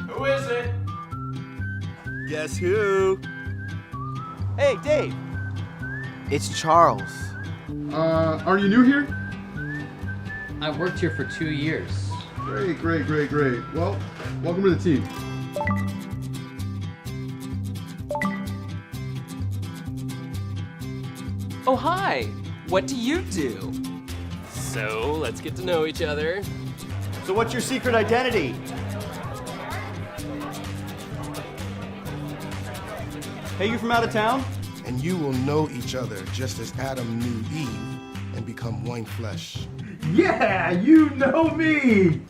Who is it? Guess who? Hey, Dave. It's Charles. Are you new here? I worked here for 2 years. Great. Well, welcome to the team. Oh, hi. What do you do? So, let's get to know each other. So what's your secret identity? Hey, you from out of town? And you will know each other just as Adam knew Eve and become one flesh. Yeah, you know me!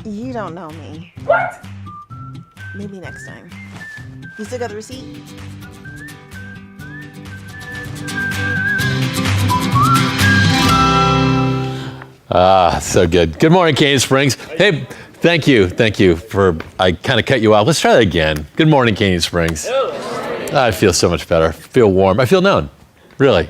You don't know me. What? Maybe next time. You still got the receipt? So good. Good morning, Canyon Springs. Hey, thank you for, I kind of cut you off. Let's try that again. Good morning, Canyon Springs. I feel so much better. I feel warm. I feel known, really.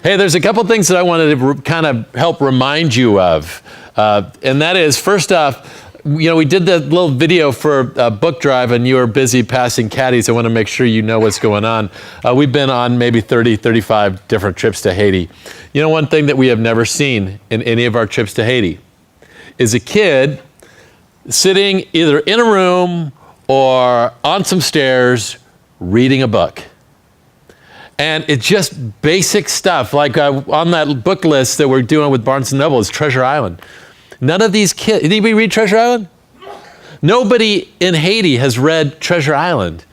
Hey, there's a couple things that I wanted to kind of help remind you of. And that is, first off, we did that little video for book drive and you were busy passing caddies. I want to make sure you know what's going on. We've been on maybe 30, 35 different trips to Haiti. You know, one thing that we have never seen in any of our trips to Haiti is a kid sitting either in a room or on some stairs reading a book. And it's just basic stuff, like on that book list that we're doing with Barnes & Noble is Treasure Island. None of these kids, did anybody read Treasure Island? Nobody in Haiti has read Treasure Island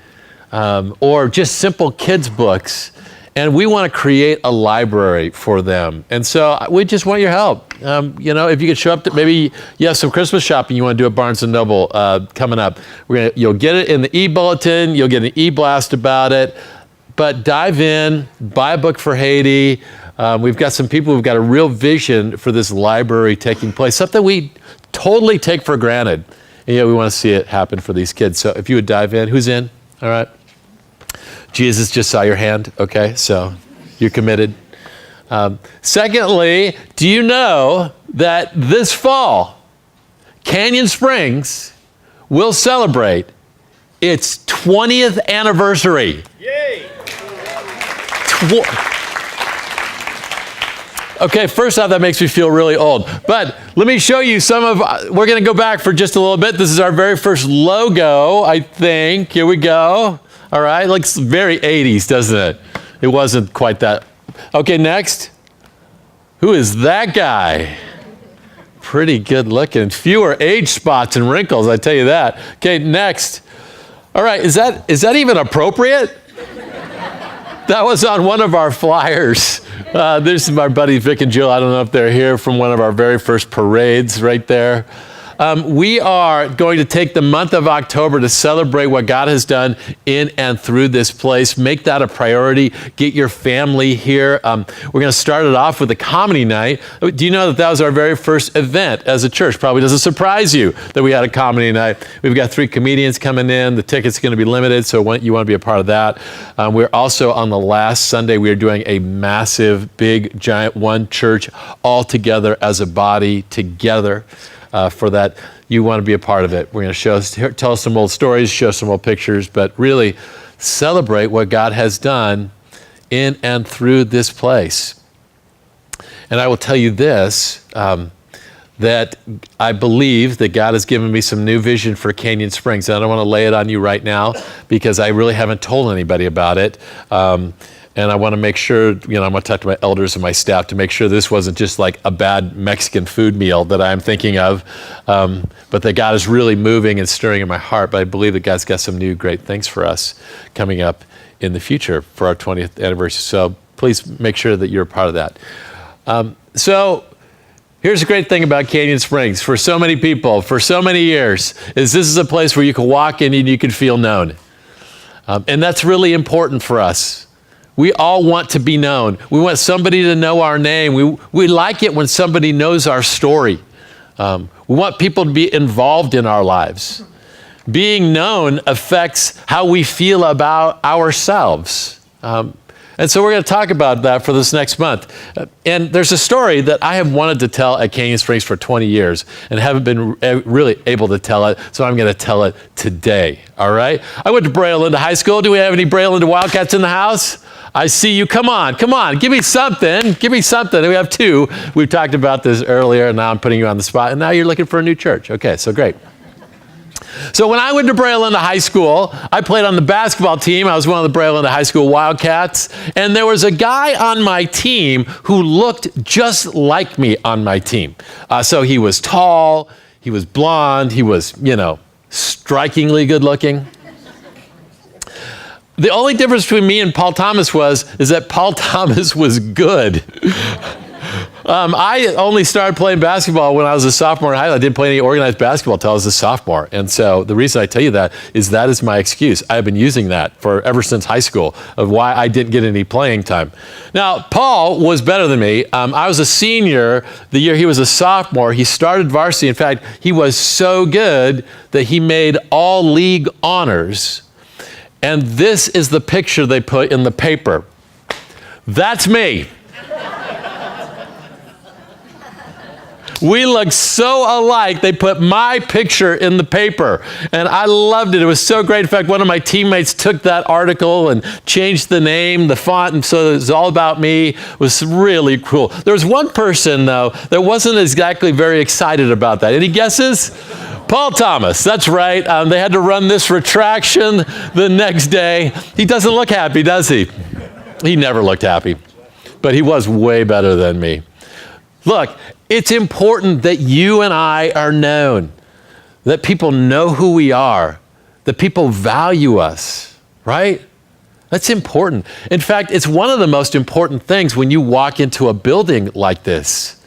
or just simple kids books. And we want to create a library for them. And so we just want your help. If you could show up, maybe you have some Christmas shopping you want to do at Barnes & Noble coming up. You'll get it in the e-bulletin, you'll get an e-blast about it. But dive in, buy a book for Haiti. We've got some people who've got a real vision for this library taking place, something we totally take for granted. And yet we want to see it happen for these kids. So if you would dive in, who's in? All right. Jesus just saw your hand. Okay, so you're committed. Secondly, do you know that this fall, Canyon Springs will celebrate its 20th anniversary? Yay! Okay, first off, that makes me feel really old. But let me show you we're going to go back for just a little bit. This is our very first logo, I think. Here we go. All right, looks very 80s, doesn't it? It wasn't quite that. Okay, next. Who is that guy? Pretty good looking. Fewer age spots and wrinkles, I tell you that. Okay, next. All right, is that even appropriate? That was on one of our flyers. This is my buddy Vic and Jill. I don't know if they're here from one of our very first parades right there. We are going to take the month of October to celebrate what God has done in and through this place. Make that a priority. Get your family here. We're going to start it off with a comedy night. Do you know that was our very first event as a church? Probably doesn't surprise you that we had a comedy night. We've got 3 comedians coming in. The ticket's going to be limited, so you want to be a part of that. We're also on the last Sunday, we are doing a massive, big, giant one church all together as a body together. For that, you want to be a part of it. We're going to tell some old stories, show some old pictures, but really celebrate what God has done in and through this place. And I will tell you this, that I believe that God has given me some new vision for Canyon Springs. And I don't want to lay it on you right now because I really haven't told anybody about it. And I want to make sure, I'm going to talk to my elders and my staff to make sure this wasn't just like a bad Mexican food meal that I'm thinking of, but that God is really moving and stirring in my heart. But I believe that God's got some new great things for us coming up in the future for our 20th anniversary. So please make sure that you're a part of that. So here's the great thing about Canyon Springs for so many people, for so many years, is this is a place where you can walk in and you can feel known. And that's really important for us. We all want to be known. We want somebody to know our name. We like it when somebody knows our story. We want people to be involved in our lives. Being known affects how we feel about ourselves. And so we're going to talk about that for this next month. And there's a story that I have wanted to tell at Canyon Springs for 20 years and haven't been really able to tell it, so I'm going to tell it today, all right? I went to Brea Linda High School. Do we have any Brea Linda Wildcats in the house? I see you. Come on. Give me something. We have two. We've talked about this earlier, and now I'm putting you on the spot, and now you're looking for a new church. Okay, so great. So when I went to Brea Linda High School, I played on the basketball team. I was one of the Brea Linda High School Wildcats. And there was a guy on my team who looked just like me on my team. So he was tall, he was blonde, he was, strikingly good looking. The only difference between me and Paul Thomas is that Paul Thomas was good. I only started playing basketball when I was a sophomore in high school. I didn't play any organized basketball until I was a sophomore. And so the reason I tell you that is my excuse. I've been using that ever since high school of why I didn't get any playing time. Now, Paul was better than me. I was a senior the year he was a sophomore. He started varsity. In fact, he was so good that he made all league honors. And this is the picture they put in the paper. That's me. We look so alike, they put my picture in the paper. And I loved it. It was so great. In fact, one of my teammates took that article and changed the name, the font, and so it was all about me. It was really cool. There was one person, though, that wasn't exactly very excited about that. Any guesses? Paul Thomas, that's right. They had to run this retraction the next day. He doesn't look happy, does he? He never looked happy. But he was way better than me. Look, it's important that you and I are known, that people know who we are, that people value us, right? That's important. In fact, it's one of the most important things when you walk into a building like this,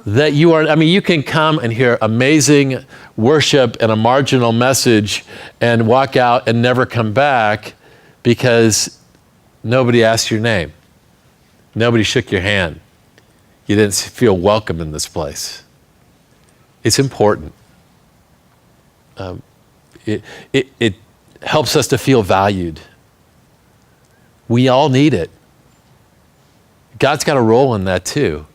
that you can come and hear amazing worship and a marginal message and walk out and never come back because nobody asked your name. Nobody shook your hand. You didn't feel welcome in this place. It's important. It helps us to feel valued. We all need it. God's got a role in that too.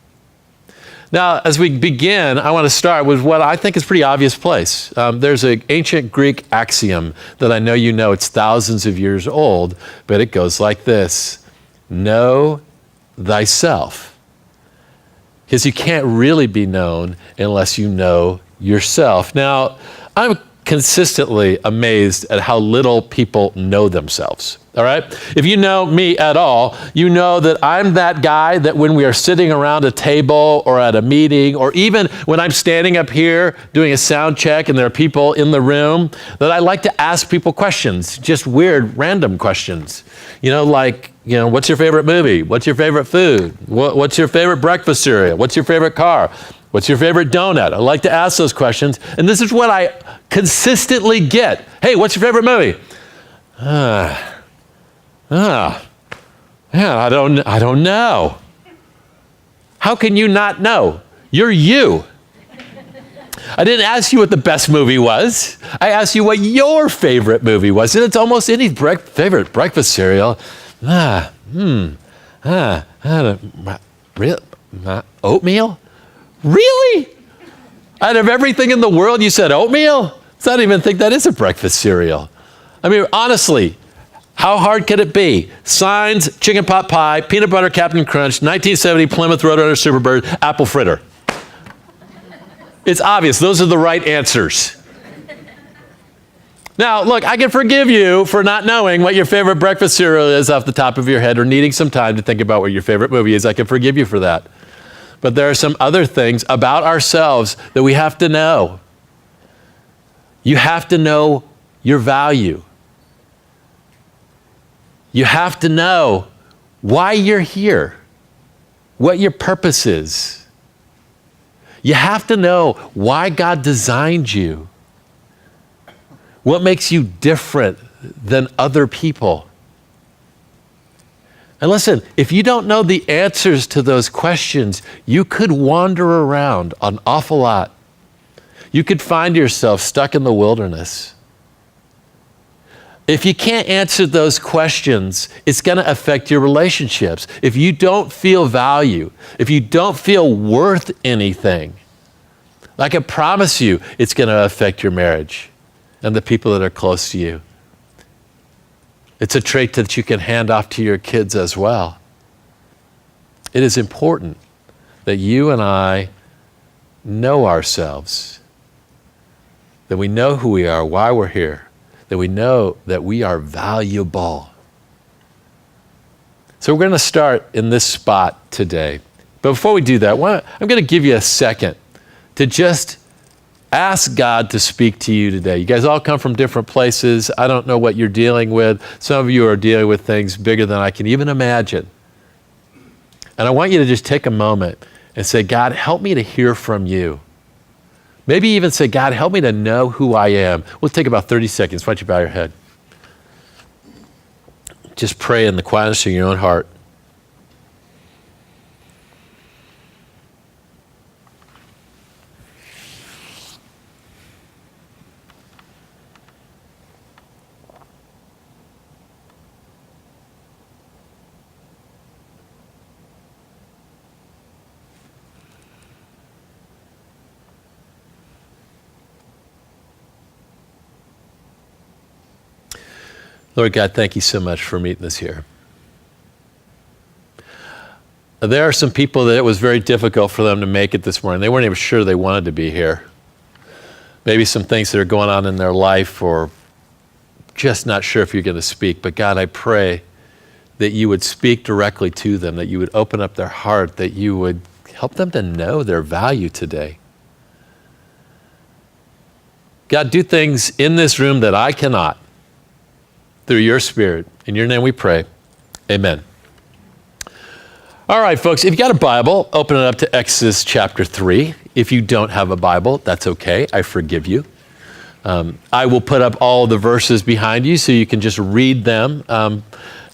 Now, as we begin, I want to start with what I think is a pretty obvious place. There's an ancient Greek axiom that I know you know. It's thousands of years old, but it goes like this. Know thyself. Because you can't really be known unless you know yourself. Now, I'm consistently amazed at how little people know themselves, all right? If you know me at all, you know that I'm that guy that when we are sitting around a table or at a meeting, or even when I'm standing up here doing a sound check and there are people in the room, that I like to ask people questions, just weird, random questions. What's your favorite movie? What's your favorite food? What's your favorite breakfast cereal? What's your favorite car? What's your favorite donut? I like to ask those questions. And this is what I consistently get. Hey, what's your favorite movie? I don't know. How can you not know? You're you. I didn't ask you what the best movie was. I asked you what your favorite movie was. And it's almost any favorite breakfast cereal. Oatmeal? Really? Out of everything in the world, you said oatmeal? I don't even think that is a breakfast cereal. I mean, honestly, how hard could it be? Signs, chicken pot pie, peanut butter Captain Crunch, 1970 Plymouth Roadrunner Superbird, apple fritter. It's obvious. Those are the right answers. Now, look, I can forgive you for not knowing what your favorite breakfast cereal is off the top of your head or needing some time to think about what your favorite movie is. I can forgive you for that. But there are some other things about ourselves that we have to know. You have to know your value. You have to know why you're here, what your purpose is. You have to know why God designed you, what makes you different than other people. And listen, if you don't know the answers to those questions, you could wander around an awful lot. You could find yourself stuck in the wilderness. If you can't answer those questions, it's going to affect your relationships. If you don't feel value, if you don't feel worth anything, I can promise you it's going to affect your marriage and the people that are close to you. It's a trait that you can hand off to your kids as well. It is important that you and I know ourselves, that we know who we are, why we're here, that we know that we are valuable. So we're going to start in this spot today. But before we do that, I'm going to give you a second to just ask God to speak to you today. You guys all come from different places. I don't know what you're dealing with. Some of you are dealing with things bigger than I can even imagine. And I want you to just take a moment and say, God, help me to hear from you. Maybe even say, God, help me to know who I am. We'll take about 30 seconds. Why don't you bow your head? Just pray in the quietness of your own heart. Lord God, thank you so much for meeting us here. There are some people that it was very difficult for them to make it this morning. They weren't even sure they wanted to be here. Maybe some things that are going on in their life, or just not sure if you're going to speak. But God, I pray that you would speak directly to them, that you would open up their heart, that you would help them to know their value today. God, do things in this room that I cannot. Through your Spirit. In your name we pray. Amen. All right, folks, if you got a Bible, open it up to Exodus chapter 3. If you don't have a Bible, that's okay. I forgive you. I will put up all the verses behind you so you can just read them.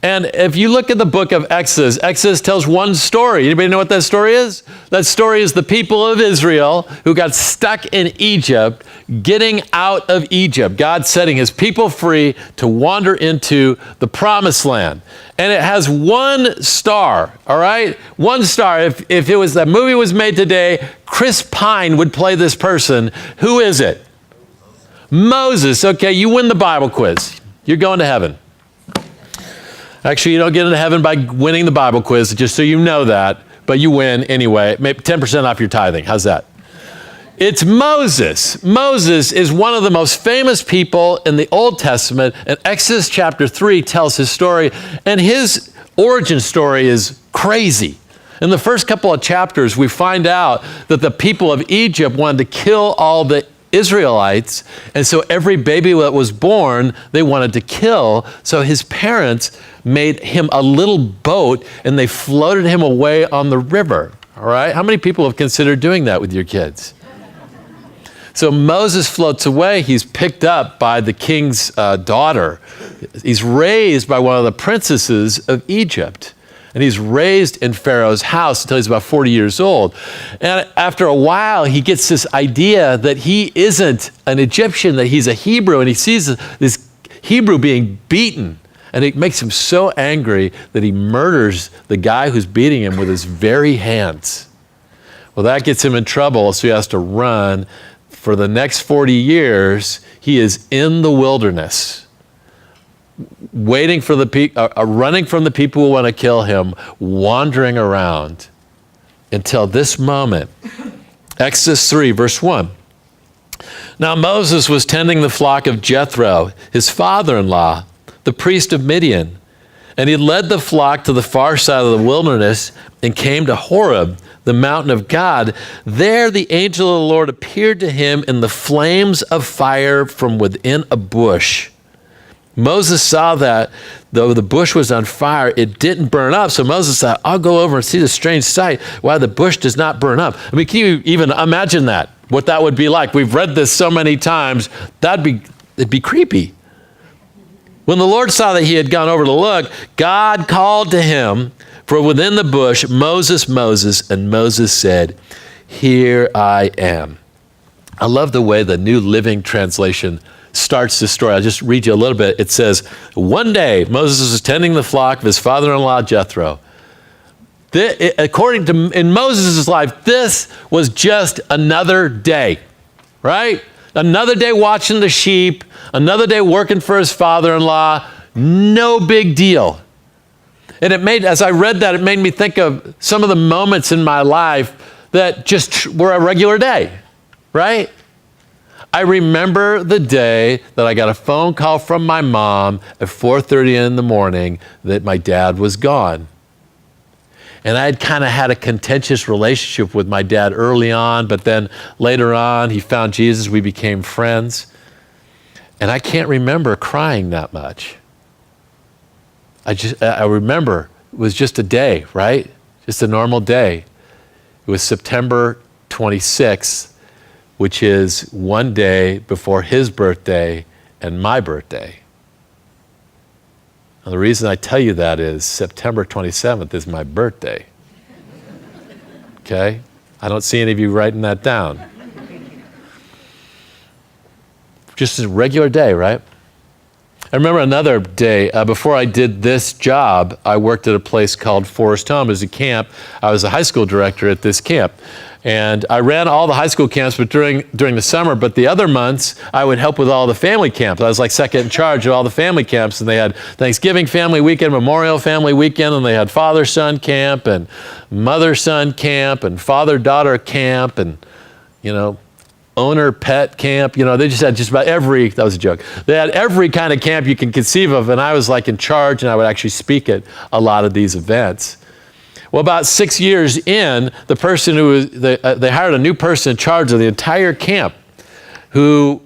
And if you look at the book of Exodus, Exodus tells one story. Anybody know what that story is? That story is the people of Israel who got stuck in Egypt, getting out of Egypt. God setting his people free to wander into the promised land. And it has one star, all right? One star. If it was that movie was made today, Chris Pine would play this person. Who is it? Moses. Okay, you win the Bible quiz. You're going to heaven. Actually, you don't get into heaven by winning the Bible quiz, just so you know that, but you win anyway. Maybe 10% off your tithing. How's that? It's Moses. Moses is one of the most famous people in the Old Testament, and Exodus chapter 3 tells his story, and his origin story is crazy. In the first couple of chapters, we find out that the people of Egypt wanted to kill all the Israelites, and so every baby that was born, they wanted to kill. So his parents made him a little boat, and they floated him away on the river. All right? How many people have considered doing that with your kids? So Moses floats away. He's picked up by the king's daughter. He's raised by one of the princesses of Egypt. And he's raised in Pharaoh's house until he's about 40 years old. And after a while, he gets this idea that he isn't an Egyptian, that he's a Hebrew, and he sees this Hebrew being beaten. And it makes him so angry that he murders the guy who's beating him with his very hands. Well, that gets him in trouble, so he has to run. For the next 40 years, he is in the wilderness, waiting for running from the people who want to kill him, wandering around until this moment. Exodus 3, verse 1. Now Moses was tending the flock of Jethro, his father-in-law, the priest of Midian, and he led the flock to the far side of the wilderness and came to Horeb, the mountain of God. There the angel of the Lord appeared to him in the flames of fire from within a bush. Moses saw that though the bush was on fire, it didn't burn up. So Moses thought, I'll go over and see the strange sight, why the bush does not burn up. I mean, can you even imagine that? What that would be like? We've read this so many times. It'd be creepy. When the Lord saw that he had gone over to look, God called to him from within the bush, Moses, Moses, and Moses said, here I am. I love the way the New Living Translation starts the story. I'll just read you a little bit. It says, one day, Moses was tending the flock of his father-in-law, Jethro. According to, in Moses' life, this was just another day, right? Another day watching the sheep, another day working for his father-in-law, no big deal. And it made, as I read that, it made me think of some of the moments in my life that just were a regular day, right? I remember the day that I got a phone call from my mom at 4:30 in the morning that my dad was gone. And I had kind of had a contentious relationship with my dad early on, but then later on, he found Jesus, we became friends. And I can't remember crying that much. I remember it was just a day, right? Just a normal day. It was September 26th, which is one day before his birthday and my birthday. Now, the reason I tell you that is September 27th is my birthday. Okay? I don't see any of you writing that down. Just a regular day, right? I remember another day, before I did this job, I worked at a place called Forest Home as a camp. I was a high school director at this camp. And I ran all the high school camps but during the summer, but the other months I would help with all the family camps. I was like second in charge of all the family camps, and they had Thanksgiving family weekend, Memorial family weekend, and they had father-son camp and mother-son camp and father-daughter camp and, owner-pet camp. They just had just about every, that was a joke. They had every kind of camp you can conceive of, and I was like in charge, and I would actually speak at a lot of these events. Well, about 6 years in, the person who was, they hired a new person in charge of the entire camp who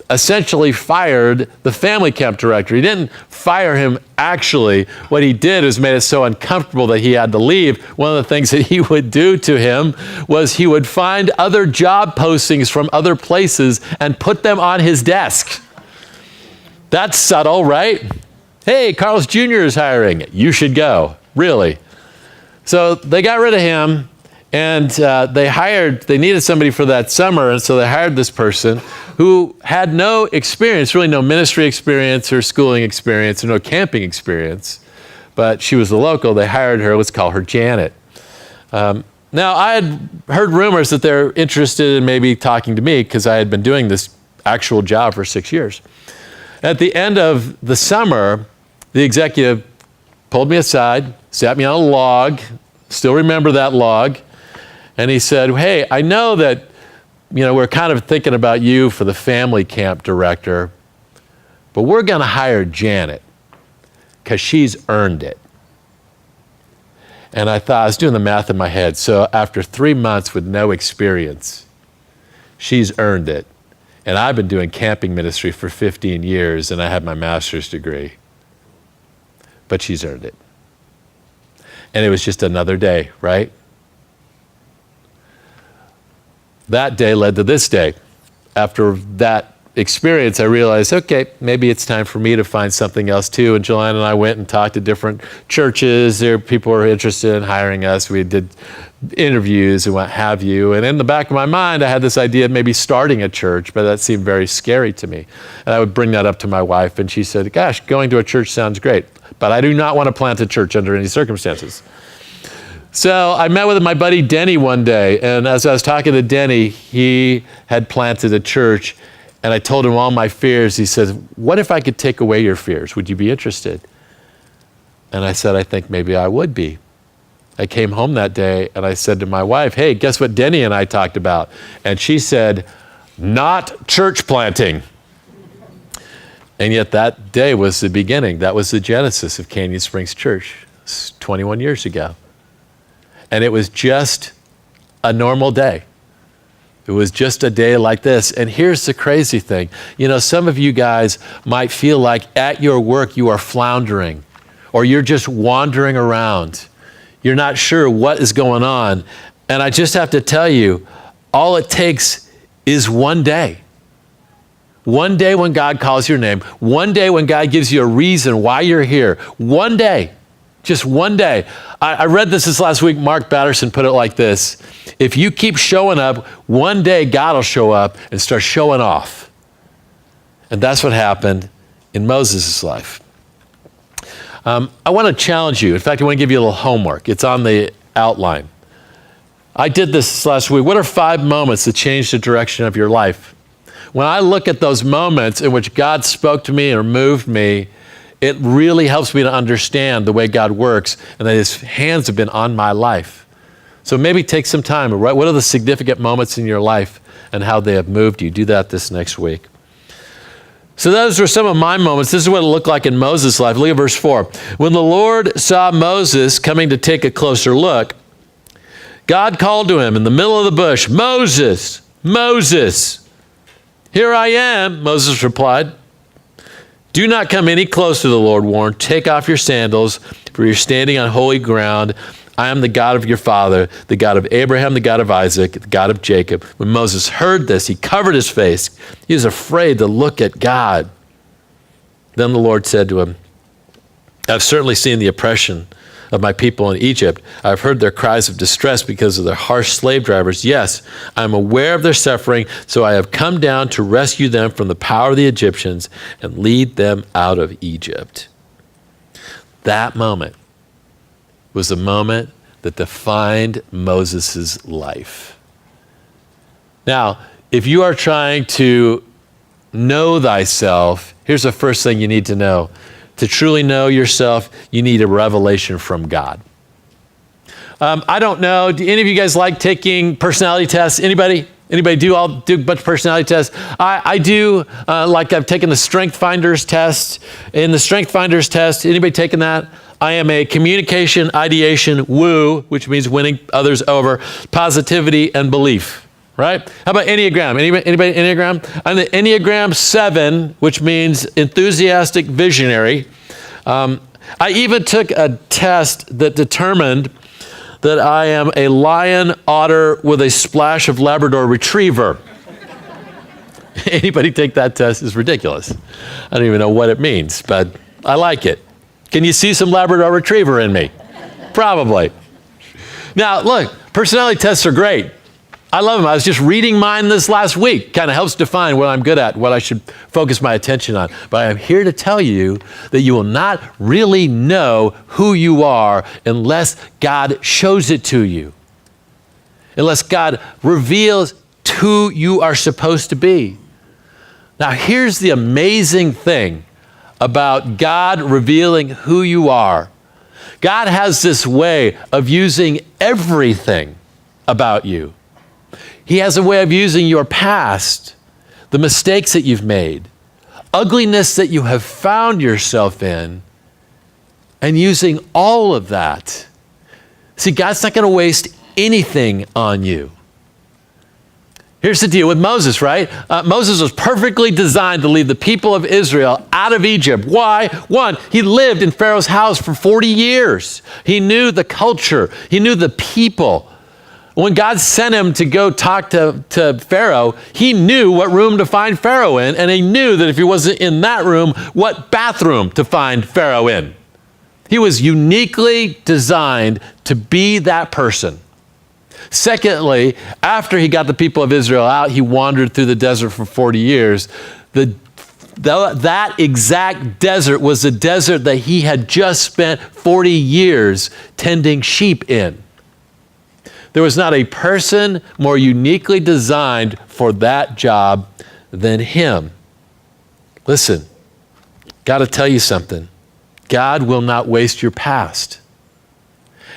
essentially fired the family camp director. He didn't fire him actually. What he did is made it so uncomfortable that he had to leave. One of the things that he would do to him was he would find other job postings from other places and put them on his desk. That's subtle, right? Hey, Carl's Jr. is hiring. You should go. Really? So they got rid of him, and they needed somebody for that summer, and so they hired this person who had no experience, really no ministry experience or schooling experience or no camping experience, but she was the local. They hired her. Let's call her Janet. Now, I had heard rumors that they're interested in maybe talking to me because I had been doing this actual job for 6 years. At the end of the summer, the executive pulled me aside, sat me on a log, still remember that log, and he said, hey, I know that, we're kind of thinking about you for the family camp director, but we're going to hire Janet because she's earned it. And I thought, I was doing the math in my head, so after 3 months with no experience, she's earned it. And I've been doing camping ministry for 15 years, and I have my master's degree. But she's earned it. And it was just another day, right? That day led to this day. After that experience, I realized, okay, maybe it's time for me to find something else too. And Joanne and I went and talked to different churches. There, people were interested in hiring us. We did interviews and what have you. And in the back of my mind, I had this idea of maybe starting a church, but that seemed very scary to me. And I would bring that up to my wife, and she said, gosh, going to a church sounds great, but I do not want to plant a church under any circumstances. So I met with my buddy Denny one day, and as I was talking to Denny, he had planted a church, and I told him all my fears. He said, what if I could take away your fears? Would you be interested? And I said, I think maybe I would be. I came home that day, and I said to my wife, hey, guess what Denny and I talked about? And she said, not church planting. And yet that day was the beginning. That was the genesis of Canyon Springs Church 21 years ago. And it was just a normal day. It was just a day like this. And here's the crazy thing. Some of you guys might feel like at your work you are floundering, or you're just wandering around. You're not sure what is going on. And I just have to tell you, all it takes is one day. One day when God calls your name. One day when God gives you a reason why you're here. One day. Just one day. I read this last week. Mark Batterson put it like this. If you keep showing up, one day God will show up and start showing off. And that's what happened in Moses' life. I want to challenge you. In fact, I want to give you a little homework. It's on the outline. I did this last week. What are 5 moments that changed the direction of your life? When I look at those moments in which God spoke to me or moved me, it really helps me to understand the way God works and that his hands have been on my life. So maybe take some time. Right? What are the significant moments in your life and how they have moved you? Do that this next week. So those were some of my moments. This is what it looked like in Moses' life. Look at verse 4. When the Lord saw Moses coming to take a closer look, God called to him in the middle of the bush, "Moses, Moses." "Here I am," Moses replied. "Do not come any closer," the Lord warned. "Take off your sandals, for you're standing on holy ground. I am the God of your father, the God of Abraham, the God of Isaac, the God of Jacob." When Moses heard this, he covered his face. He was afraid to look at God. Then the Lord said to him, "I've certainly seen the oppression of my people in Egypt. I've heard their cries of distress because of their harsh slave drivers. Yes, I am aware of their suffering, so I have come down to rescue them from the power of the Egyptians and lead them out of Egypt." That moment was the moment that defined Moses' life. Now, if you are trying to know thyself, here's the first thing you need to know. To truly know yourself, you need a revelation from God. I don't know, do any of you guys like taking personality tests? Anybody do a bunch of personality tests? I do, like I've taken the Strength Finders test. In the Strength Finders test, anybody taken that? I am a communication, ideation, woo, which means winning others over, positivity, and belief, right? How about Enneagram? Anybody Enneagram? I'm the Enneagram 7, which means enthusiastic visionary. I even took a test that determined that I am a lion otter with a splash of Labrador retriever. Anybody take that test? It's ridiculous. I don't even know what it means, but I like it. Can you see some Labrador retriever in me? Probably. Now, look, personality tests are great. I love them. I was just reading mine this last week. Kind of helps define what I'm good at, what I should focus my attention on. But I'm here to tell you that you will not really know who you are unless God shows it to you. Unless God reveals who you are supposed to be. Now, here's the amazing thing about God revealing who you are. God has this way of using everything about you. He has a way of using your past, the mistakes that you've made, ugliness that you have found yourself in, and using all of that. See, God's not going to waste anything on you. Here's the deal with Moses, right? Moses was perfectly designed to lead the people of Israel out of Egypt. Why? One, he lived in Pharaoh's house for 40 years. He knew the culture. He knew the people. When God sent him to go talk to Pharaoh, he knew what room to find Pharaoh in, and he knew that if he wasn't in that room, what bathroom to find Pharaoh in. He was uniquely designed to be that person. Secondly, after he got the people of Israel out, he wandered through the desert for 40 years. That exact desert was the desert that he had just spent 40 years tending sheep in. There was not a person more uniquely designed for that job than him. Listen, got to tell you something. God will not waste your past.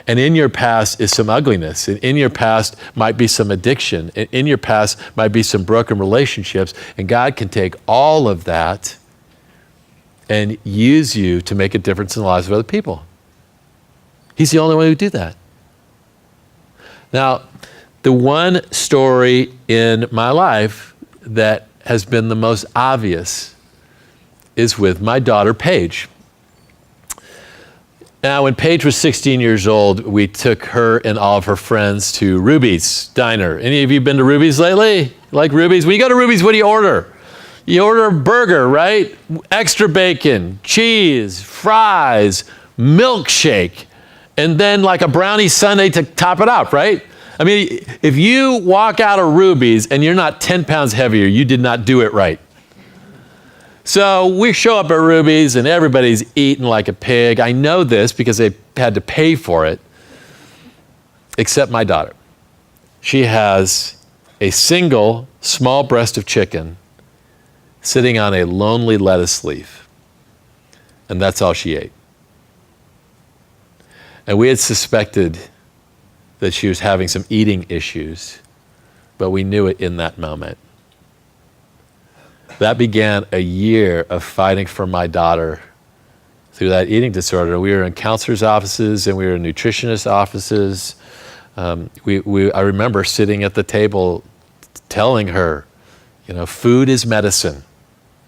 And in your past is some ugliness. And in your past might be some addiction. And in your past might be some broken relationships. And God can take all of that and use you to make a difference in the lives of other people. He's the only one who would do that. Now, the one story in my life that has been the most obvious is with my daughter, Paige. Now, when Paige was 16 years old, we took her and all of her friends to Ruby's Diner. Any of you been to Ruby's lately? Like Ruby's? When you go to Ruby's, what do you order? You order a burger, right? Extra bacon, cheese, fries, milkshake, and then like a brownie sundae to top it up, right? I mean, if you walk out of Ruby's and you're not 10 pounds heavier, you did not do it right. So we show up at Ruby's and everybody's eating like a pig. I know this because they had to pay for it, except my daughter. She has a single small breast of chicken sitting on a lonely lettuce leaf, and that's all she ate. And we had suspected that she was having some eating issues, but we knew it in that moment. That began a year of fighting for my daughter through that eating disorder. We were in counselors' offices and we were in nutritionist offices. I remember sitting at the table telling her, food is medicine.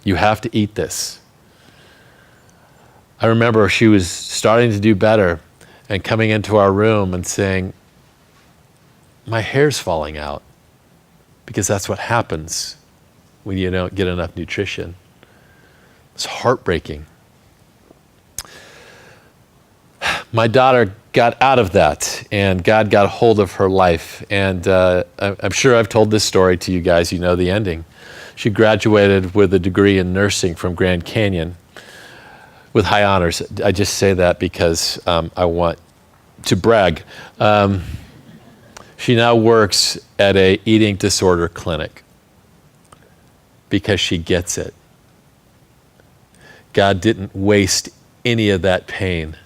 You have to eat this. I remember she was starting to do better and coming into our room and saying, my hair's falling out, because that's what happens when you don't get enough nutrition. It's heartbreaking. My daughter got out of that, and God got a hold of her life. And I'm sure I've told this story to you guys. You know the ending. She graduated with a degree in nursing from Grand Canyon with high honors. I just say that because I want to brag. She now works at a eating disorder clinic because she gets it. God didn't waste any of that pain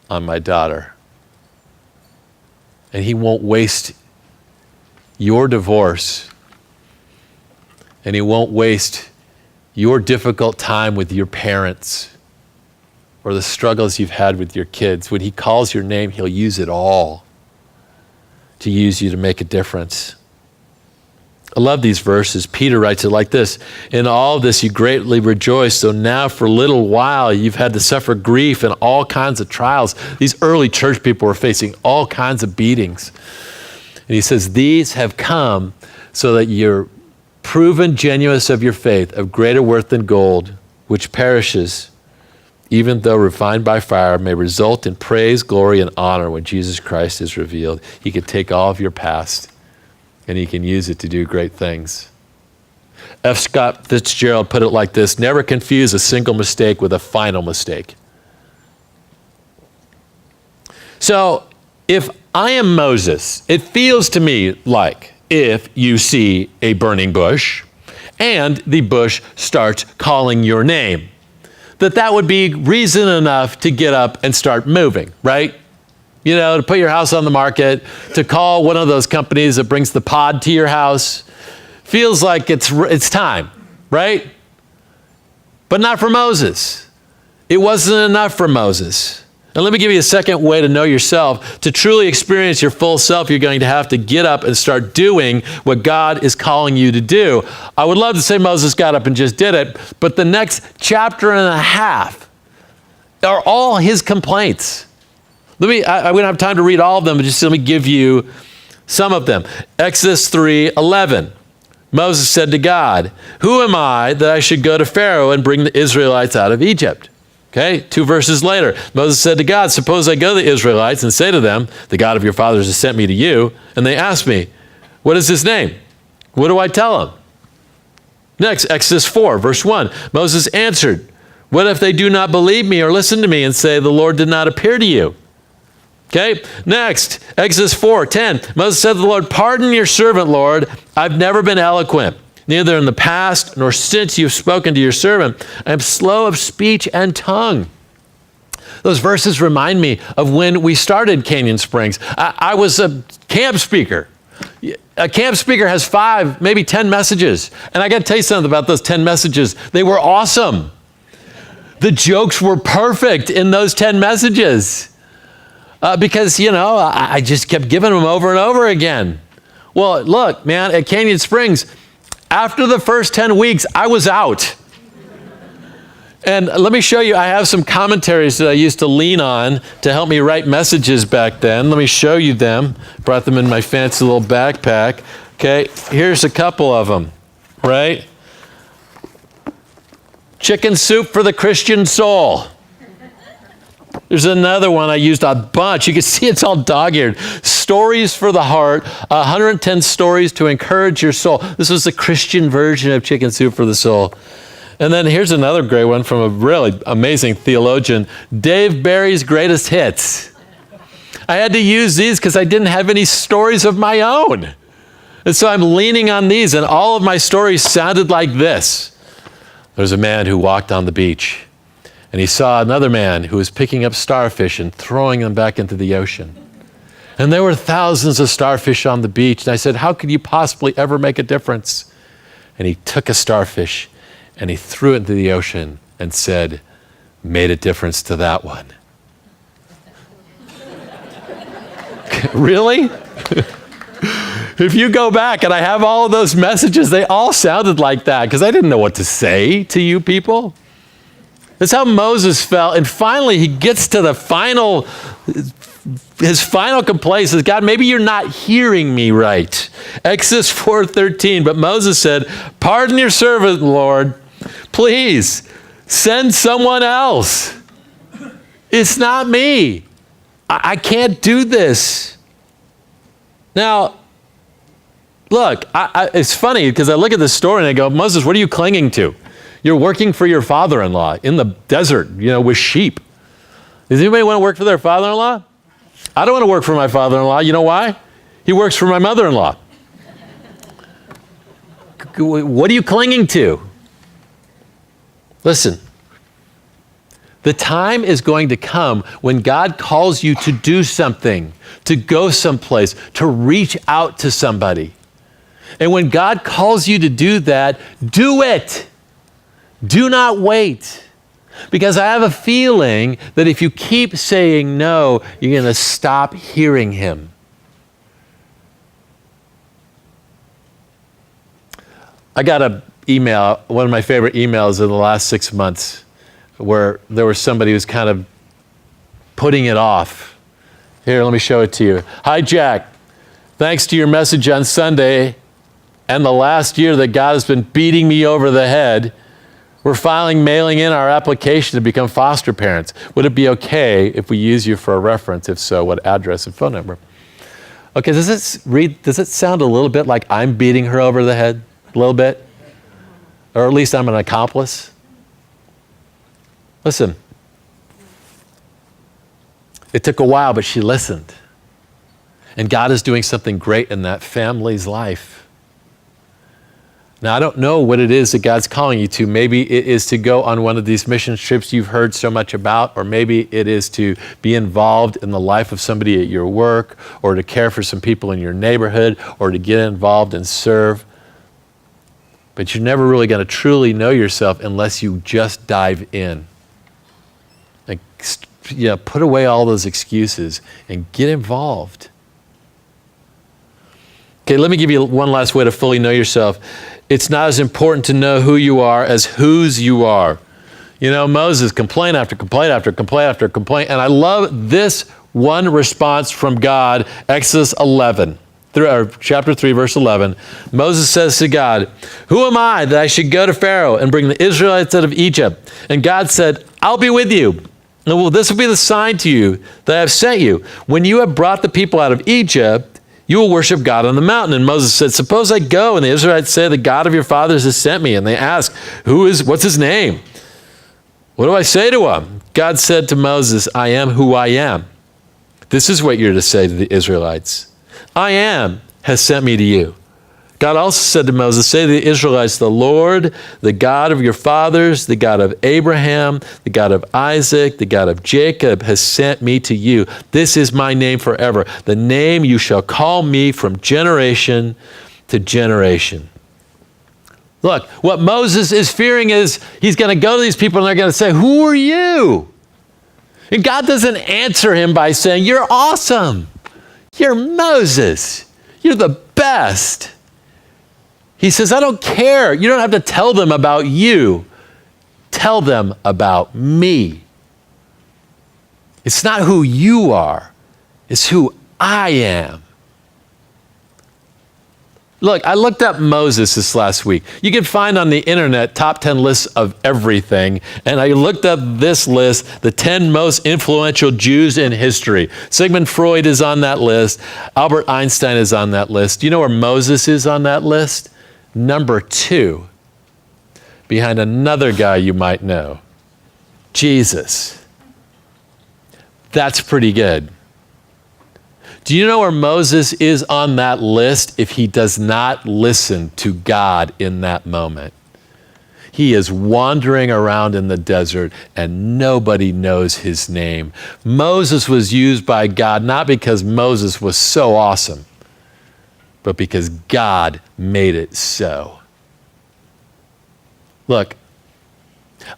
on my daughter. And he won't waste your divorce. And he won't waste your difficult time with your parents or the struggles you've had with your kids. When he calls your name, he'll use it all to use you to make a difference. I love these verses. Peter writes it like this: in all this you greatly rejoice, though now for a little while you've had to suffer grief and all kinds of trials. These early church people were facing all kinds of beatings. And he says, these have come so that you're proven genuineness of your faith, of greater worth than gold, which perishes, even though refined by fire, may result in praise, glory, and honor when Jesus Christ is revealed. He can take all of your past and he can use it to do great things. F. Scott Fitzgerald put it like this: never confuse a single mistake with a final mistake. So if I am Moses, it feels to me like if you see a burning bush and the bush starts calling your name, that would be reason enough to get up and start moving, right? To put your house on the market, to call one of those companies that brings the pod to your house. Feels like it's time, right? But not for Moses. It wasn't enough for Moses. And let me give you a second way to know yourself. To truly experience your full self, you're going to have to get up and start doing what God is calling you to do. I would love to say Moses got up and just did it, but the next chapter and a half are all his complaints. We don't have time to read all of them, but just let me give you some of them. Exodus 3:11. Moses said to God, who am I that I should go to Pharaoh and bring the Israelites out of Egypt? Okay, 2 verses later, Moses said to God, suppose I go to the Israelites and say to them, the God of your fathers has sent me to you, and they ask me, what is his name? What do I tell them? Next, Exodus 4, verse 1. Moses answered, what if they do not believe me or listen to me and say, the Lord did not appear to you? Okay, next, Exodus 4:10. Moses said to the Lord, pardon your servant, Lord. I've never been eloquent, neither in the past nor since you've spoken to your servant. I am slow of speech and tongue. Those verses remind me of when we started Canyon Springs. I was a camp speaker. A camp speaker has 5, maybe 10 messages. And I got to tell you something about those 10 messages. They were awesome. The jokes were perfect in those 10 messages. Because, I just kept giving them over and over again. Well, look, man, at Canyon Springs, after the first 10 weeks, I was out. And let me show you, I have some commentaries that I used to lean on to help me write messages back then. Let me show you them. Brought them in my fancy little backpack. Okay, here's a couple of them, right? Chicken soup for the Christian soul. There's another one I used a bunch. You can see it's all dog-eared. Stories for the heart, 110 stories to encourage your soul. This was the Christian version of Chicken Soup for the Soul. And then here's another great one from a really amazing theologian, Dave Barry's Greatest Hits. I had to use these because I didn't have any stories of my own. And so I'm leaning on these, and all of my stories sounded like this. There's a man who walked on the beach, and he saw another man who was picking up starfish and throwing them back into the ocean. And there were thousands of starfish on the beach. And I said, how could you possibly ever make a difference? And he took a starfish and he threw it into the ocean and said, made a difference to that one. Really? If you go back, and I have all of those messages, they all sounded like that because I didn't know what to say to you people. That's how Moses felt. And finally, he gets to his final complaint says, God, maybe you're not hearing me right. Exodus 4:13, but Moses said, pardon your servant, Lord. Please send someone else. It's not me. I can't do this. Now, look, it's funny because I look at this story and I go, Moses, what are you clinging to? You're working for your father-in-law in the desert, with sheep. Does anybody want to work for their father-in-law? I don't want to work for my father-in-law. You know why? He works for my mother-in-law. What are you clinging to? Listen, the time is going to come when God calls you to do something, to go someplace, to reach out to somebody. And when God calls you to do that, do it. Do not wait. Because I have a feeling that if you keep saying no, you're going to stop hearing him. I got an email, one of my favorite emails in the last 6 months, where there was somebody who's kind of putting it off. Here, let me show it to you. Hi, Jack. Thanks to your message on Sunday and the last year that God has been beating me over the head, we're mailing in our application to become foster parents. Would it be okay if we use you for a reference? If so, what address and phone number? Okay, does it sound a little bit like I'm beating her over the head? A little bit? Or at least I'm an accomplice? Listen, it took a while, but she listened. And God is doing something great in that family's life. Now, I don't know what it is that God's calling you to. Maybe it is to go on one of these mission trips you've heard so much about, or maybe it is to be involved in the life of somebody at your work, or to care for some people in your neighborhood, or to get involved and serve. But you're never really going to truly know yourself unless you just dive in. Like, put away all those excuses and get involved. Okay, let me give you one last way to fully know yourself. It's not as important to know who you are as whose you are. Moses, complaint after complaint after complaint after complaint. And I love this one response from God, Exodus 11, chapter 3, verse 11. Moses says to God, who am I that I should go to Pharaoh and bring the Israelites out of Egypt? And God said, I'll be with you. And well, this will be the sign to you that I have sent you. When you have brought the people out of Egypt, you will worship God on the mountain. And Moses said, suppose I go and the Israelites say, the God of your fathers has sent me. And they ask, what's his name? What do I say to him? God said to Moses, I am who I am. This is what you're to say to the Israelites. I am has sent me to you. God also said to Moses, say to the Israelites, the Lord, the God of your fathers, the God of Abraham, the God of Isaac, the God of Jacob has sent me to you. This is my name forever, the name you shall call me from generation to generation. Look, what Moses is fearing is he's going to go to these people and they're going to say, who are you? And God doesn't answer him by saying, you're awesome. You're Moses. You're the best. He says, I don't care. You don't have to tell them about you. Tell them about me. It's not who you are. It's who I am. Look, I looked up Moses this last week. You can find on the internet top 10 lists of everything. And I looked up this list, the 10 most influential Jews in history. Sigmund Freud is on that list. Albert Einstein is on that list. Do you know where Moses is on that list? Number 2. behind another guy you might know, Jesus. That's pretty good. Do you know where Moses is on that list if he does not listen to God in that moment? He is wandering around in the desert and nobody knows his name. Moses was used by God not because Moses was so awesome, but because God made it so. Look,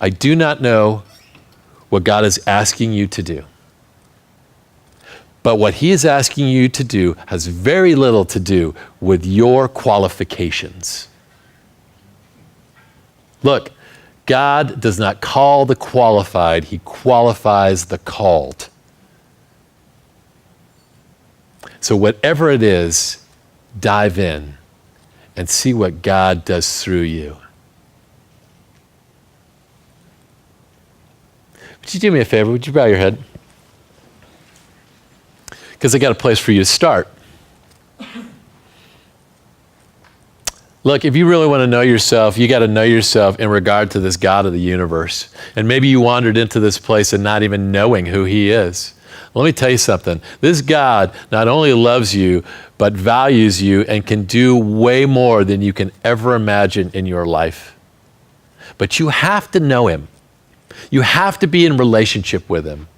I do not know what God is asking you to do. But what he is asking you to do has very little to do with your qualifications. Look, God does not call the qualified, he qualifies the called. So whatever it is, dive in and see what God does through you. Would you do me a favor? Would you bow your head? Because I got a place for you to start. Look, if you really want to know yourself, you got to know yourself in regard to this God of the universe. And maybe you wandered into this place and not even knowing who he is. Let me tell you something. This God not only loves you, but values you and can do way more than you can ever imagine in your life. But you have to know him. You have to be in relationship with him.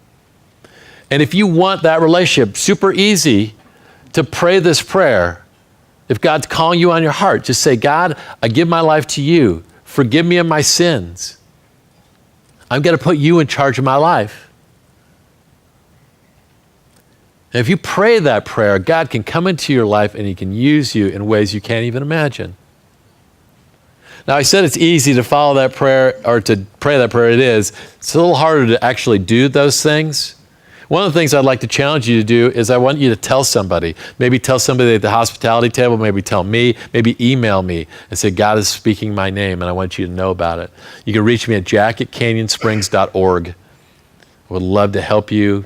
And if you want that relationship, super easy to pray this prayer. If God's calling you on your heart, just say, God, I give my life to you. Forgive me of my sins. I'm going to put you in charge of my life. And if you pray that prayer, God can come into your life and he can use you in ways you can't even imagine. Now, I said it's easy to follow that prayer or to pray that prayer. It is. It's a little harder to actually do those things. One of the things I'd like to challenge you to do is I want you to tell somebody. Maybe tell somebody at the hospitality table, maybe tell me, maybe email me and say, God is speaking my name and I want you to know about it. You can reach me at jack@canyonsprings.org. I would love to help you,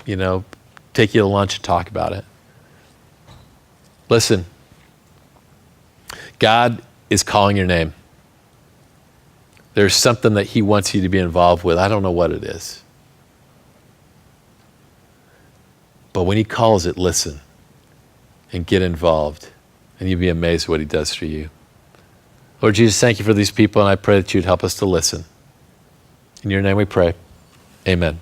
take you to lunch and talk about it. Listen, God is calling your name. There's something that he wants you to be involved with. I don't know what it is. But when he calls it, listen and get involved, and you'll be amazed what he does for you. Lord Jesus, thank you for these people, and I pray that you'd help us to listen. In your name we pray. Amen.